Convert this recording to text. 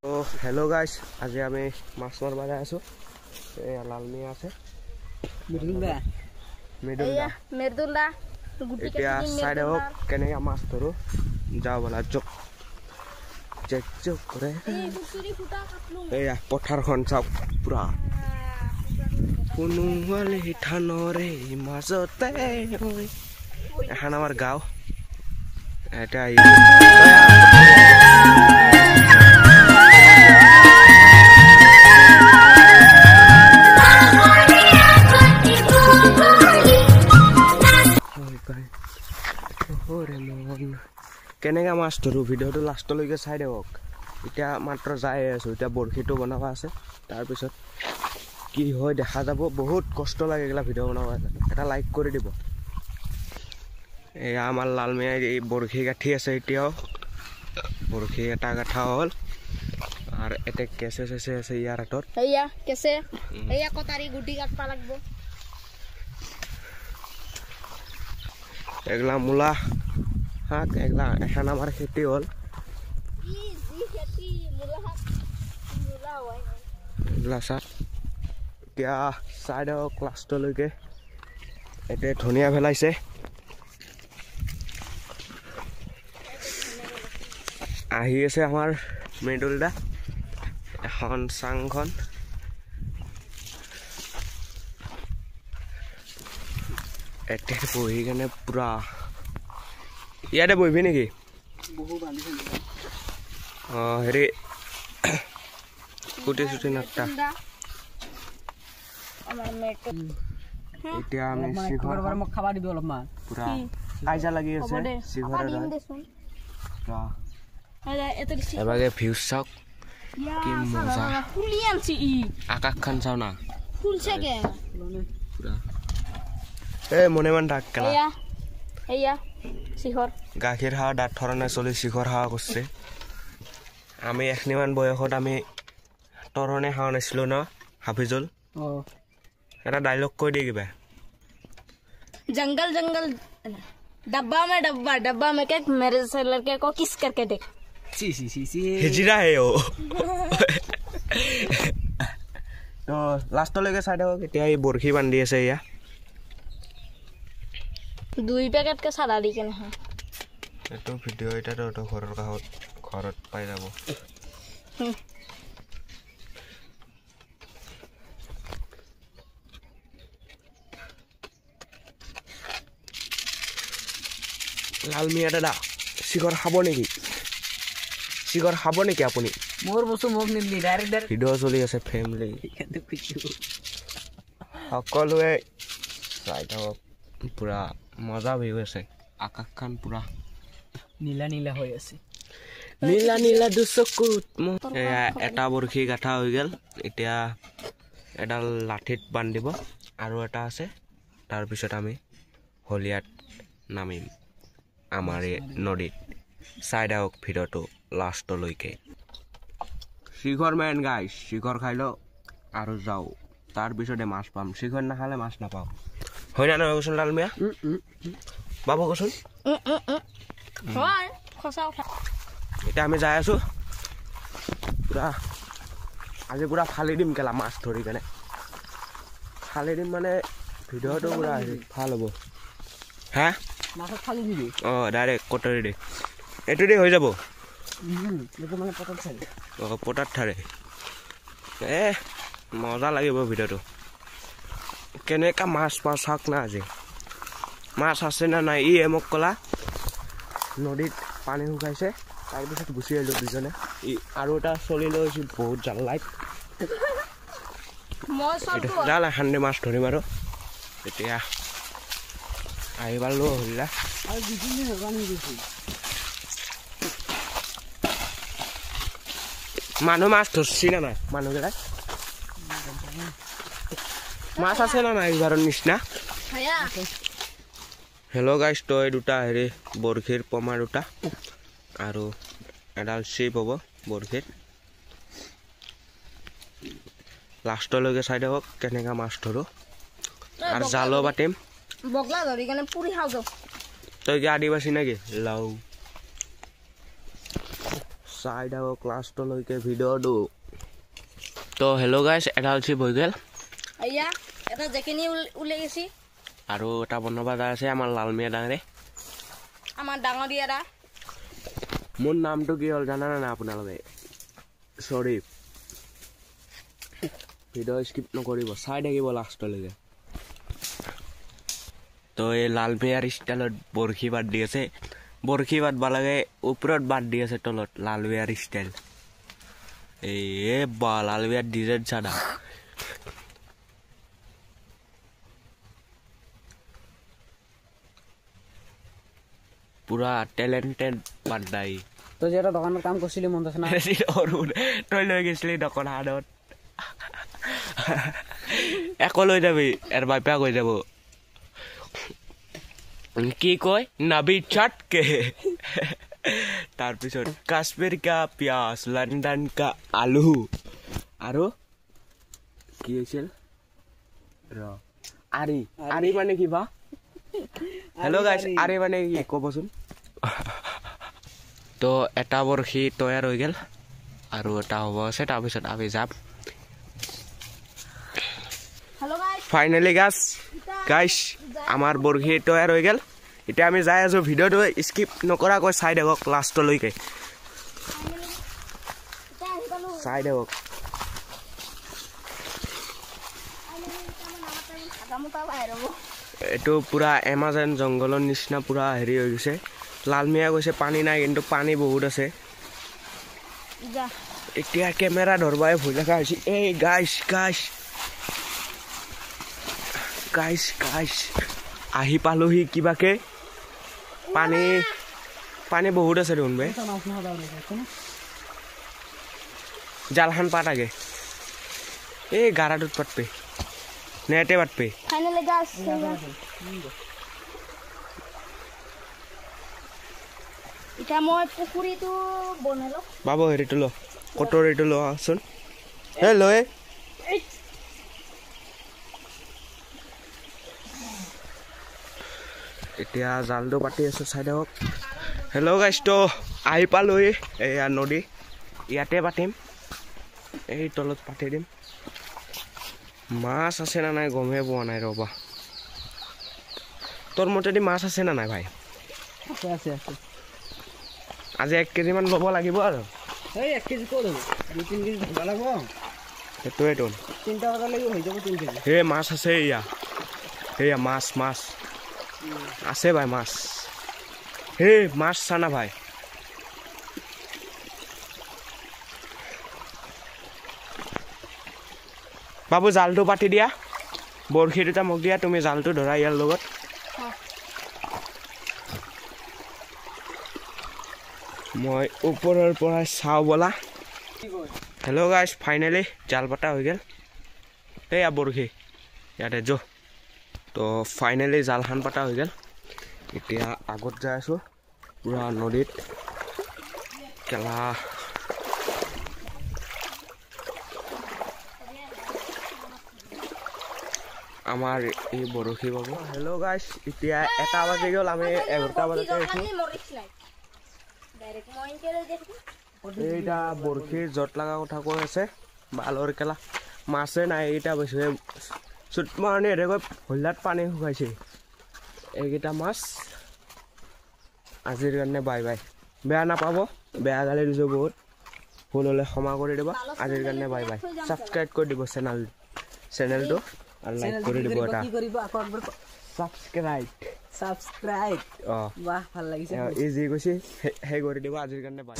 তো hello' guys, আজি আমি মাছ মাৰিব যাই আছো। এই লালমিয়া আছে, এতিয়া চাই দিয়ক কেনেকৈ মাছ ধৰো। যাওঁ বলা, জোক জেক জোক কৰে। এয়া পথাৰখন চাওক, পুৰা কোনো ধানৰে মাজতে এখন আমাৰ গাঁও। এতিয়া কেনেকৈ মাছ ধৰো ভিডিঅ'টো লাষ্টলৈকে চাই দিয়ক। এতিয়া মাত্ৰ যাই আছো, এতিয়া বৰশীটো বনাব আছে, তাৰপিছত কি হয় দেখা যাব। বহুত কষ্ট লাগে এইগিলা ভিডিঅ' বনাব। এটা লাইক কৰি দিব। এয়া আমাৰ লালমিয়াই এই বৰশী গাঁঠি আছে, এতিয়াও বৰশী এটা গাঁঠা হ'ল। আৰু এতিয়া কেঁচে চেঁচে আছে ইয়াৰ হাতত, এগলা মূলা শাক, এগলা এখন আমাৰ খেতি হ'ল। এগলা শাক এতিয়া চাই দিয়ক লাষ্টলৈকে। এতিয়া ধনিয়া পেলাইছে, আহি আছে আমাৰ মৃদুল দা। এখন চাংখন এতিয়া বহি কেনে পুৰা ইয়াতে বহিবি নেকি? অঁ হেৰি কুটি চুটি নাটা। এতিয়া আমি খাবা দিব অলপমান, পুৰা কাইজা লাগি আছে এবাগে। ভিউজ চাওক কি মজা, আকাশখন চাও না পুৰা। এই মনে মান ডাক কেলা গাখীৰ খাওয়া দাঁত ধৰণে চলি শিখৰ খাওয়া কৰছে। আমি এখনিমান বয়সত আমি তৰণে খাওয়া নাছিলো ন হাফিজুল? এটা ডাইলগ কৈ দিয়ে কিবা। जंगल जंगल डब्बा में केक मेरे से लड़के को किस करके देख। हिजरा है वो। तो लास्टলৈকে চাই দিয়ক। এতিয়া এই বৰশী বান্ধি আছে ইয়া 2 পেকেট কে সাদা দি কেনে হয় এটো ভিডিও। এটা তো ঘৰৰ কাষত ঘৰত পাই যাব। লালমিয়া দাদা শিখৰ খাব নেকি? শিখৰ খাব নেকি আপুনি? মোৰ বস্তু মোক নিলি ডাইৰেক্ট ভিডিও চলি আছে ফ্যামিলি সকলোৱে চাই থাকক। পুৰা মজা ভিউ আছে, আকাশখন পুৰা নীলা নীলা হৈ আছে। নীলা নীলা দুচকুত। এটা বৰশী গাঠা হৈ গেল। এতিয়া এডাল লাঠিত বান্ধিব আৰু এটা আছে। তাৰপিছত আমি হলিয়াত নামিম আমাৰ এই নদীত। চাই দিয়ক ভিডিঅ'টো লাষ্টলৈকে। শিখৰ মেন গাইছ, শিখৰ খাই লওঁ আৰু যাওঁ, তাৰপিছতে মাছ পাম। শিখৰ নাখালে মাছ নাপাওঁ, হয় না নহয় কচোন লালমিয়া? বাবু কচোন। এতিয়া আমি যাই আছো পুৰা। আজি পুৰা ফালি দিম কেলা মাছ ধৰি কেনে। ফালি দিম মানে ভিডিঅ'টো পুৰা ভাল হ'ব। হা মাছত ফালি দিবি? অঁ ডাইৰেক্ট কটাৰী দে, এইটো দি হৈ যাব। অঁ পটাত ঠাৰে মজা লাগিব ভিডিঅ'টো। কেনেকা মাছ পাওঁ চাওক না। আজি মাছ আছে না নাই? ই মোক ক'লা নদীত পানী শুকাইছে, তাৰপিছত গুচি আহিলোঁ দুজনে। আৰু এটা চলি লৈ বহুত জাল লাইট জাল এখান মাছ ধৰিম। আৰু এতিয়া আহি পালো হলিলা। মানুহ মাছ ধৰছি না নাই? মানুহকেইটাই মাছ আছে না নাই এইবাৰৰ নিচিনা? হেল্ল' গাইছ, তো এই দুটা হেৰি বৰশীৰ পমা দুটা আৰু এডাল চিপ হ'ব বৰশীত। লাষ্টলৈকে চাই দিয়ক কেনেকা মাছ ধৰো। আৰু জালো পাতিম। বগলা ধৰি কেনে পুৰি খাওঁ। তই কি আদিবাসী নেকি? লাও চাই থাকক লাষ্টলৈকে ভিডিঅ'টো তো হেল্ল' গাইছ এটা হৈছে বৈ গ'ল এয়া এটা জেকেনি ওলাই গৈছি আৰু এটা বনাব আছে আমাৰ লালমিয়া ডাঙৰে আমাৰ ডাঙৰীয়াৰা মোৰ নামটো কি হ'ল জানানে নাই আপোনালোকে শ্বৰীফ ভিডিঅ' স্কিপ নকৰিব চাই থাকিব লাষ্টলৈকে তো এই লালমিয়াৰ ষ্টাইলত বৰশী বাদ দি আছে বৰশী বাদ লাগে ওপৰত বাদ দি আছে তলত লালমিয়াৰ ষ্টাইল এই বা লালমিয়াৰ ডিজাইন চাদা পুৰা টেলেণ্টেড বাদ্দাই তই যে এটা দোকানৰ কাম কৰিছিলি মনত আছে না তই লৈ গৈছিলি দোকান হাতত একো লৈ যাবি এৰ বাপা কৈ যাব কি কয় নাবি চাটকে তাৰপিছত কাশ্মীৰ কা পিয়াজ লণ্ডন কা আলু আৰু কি হৈছিল আৰি আৰি মানে কিবা হেল্ল' গাইছ আৰি মানে কি ক'বচোন তো এটা বৰশী তৈয়াৰ হৈ গ'ল আৰু এটা হ'ব আছে তাৰপিছত আমি যাম হেল্ল' গাইছ ফাইনেলি গাইছ আমাৰ বৰশী তৈয়াৰ হৈ গ'ল এতিয়া আমি যাই আছোঁ ভিডিঅ'টো স্কিপ নকৰাকৈ চাই থাকক লাষ্টলৈকে চাই থাকক এইটো পুৰা এমাজন জংঘলৰ নিচিনা পুৰা হেৰি হৈ গৈছে লালমিয়া গৈছে পানী নাই কিন্তু পানী বহুত আছে এতিয়া কেমেৰা ধৰবাই ভয় লগা হৈছে এই গাইছ আহি পালোহি কিবাকে পানী বহুত আছে দেখোন বে জালখান পাত আগে এই গাৰাটোত পাতপে নেটে পাতপে ফাইনেলি গাইছ এতিয়া মই পুখুৰীটো বনালো বাবু হেৰিটো ল কটৰীটো লোৱাচোন হে লৈ এতিয়া জালটো পাতি আছোঁ চাই থাকক হেল্ল' গাইছ তো আহি পালোহি এয়া নদী ইয়াতে পাতিম এই তলত পাতি দিম মাছ আছে না নাই গমেই পোৱা নাই ৰ'বা তোৰ মতেদি মাছ আছে না নাই ভাই আছে আজি 1 কেজি মান ল'ব লাগিব আৰু এই 1 কেজি ক'ত হ'ব 2-3 কেজি ধৰিব লাগিব সেইটোৱেতো 3টা বজালৈকে হৈ যাব 3 কেজি হে মাছ আছে এয়া মাছ আছে ভাই মাছ হে মাছ চানা ভাই বাবু জালটো পাতি দিয়া বৰশী দুটা মোক দিয়া তুমি জালটো ধৰা ইয়াৰ লগত মই ওপৰৰ পৰা চাওঁ বলা হেল্ল' গাইছ ফাইনেলি জাল পতা হৈ গ'ল এয়া বৰশী ইয়াতে যো তো ফাইনেলি জালখান পতা হৈ গ'ল এতিয়া আগত যাই আছোঁ পুৰা নদীত কেলা আমাৰ এই বৰশী বাবু হেল্ল' গাইছ এতিয়া 1 বাজি গ'ল আমি 11টা বজাতে আছোঁ এইটা বৰশীৰ জট লগা কথা কৈ আছে বালৰ কেলা মাছে নাই এইটা বস্তু চুট মাৰণি এনেকৈ হল্লাত পানী শুকাইছে এইকেইটা মাছ আজিৰ কাৰণে বাই বেয়া নাপাব বেয়া গালি দিছোঁ বহুত ভুল হ'লে ক্ষমা কৰি দিব আজিৰ কাৰণে বাই ছাবস্ক্ৰাইব কৰি দিব চেনেলটো আৰু লাইক কৰি দিব এটা ছাবস্ক্ৰাইব বাহ ভাল লাগিছে ইজি কৈছে সেই কৰি দিব আজিৰ কাৰণে বাই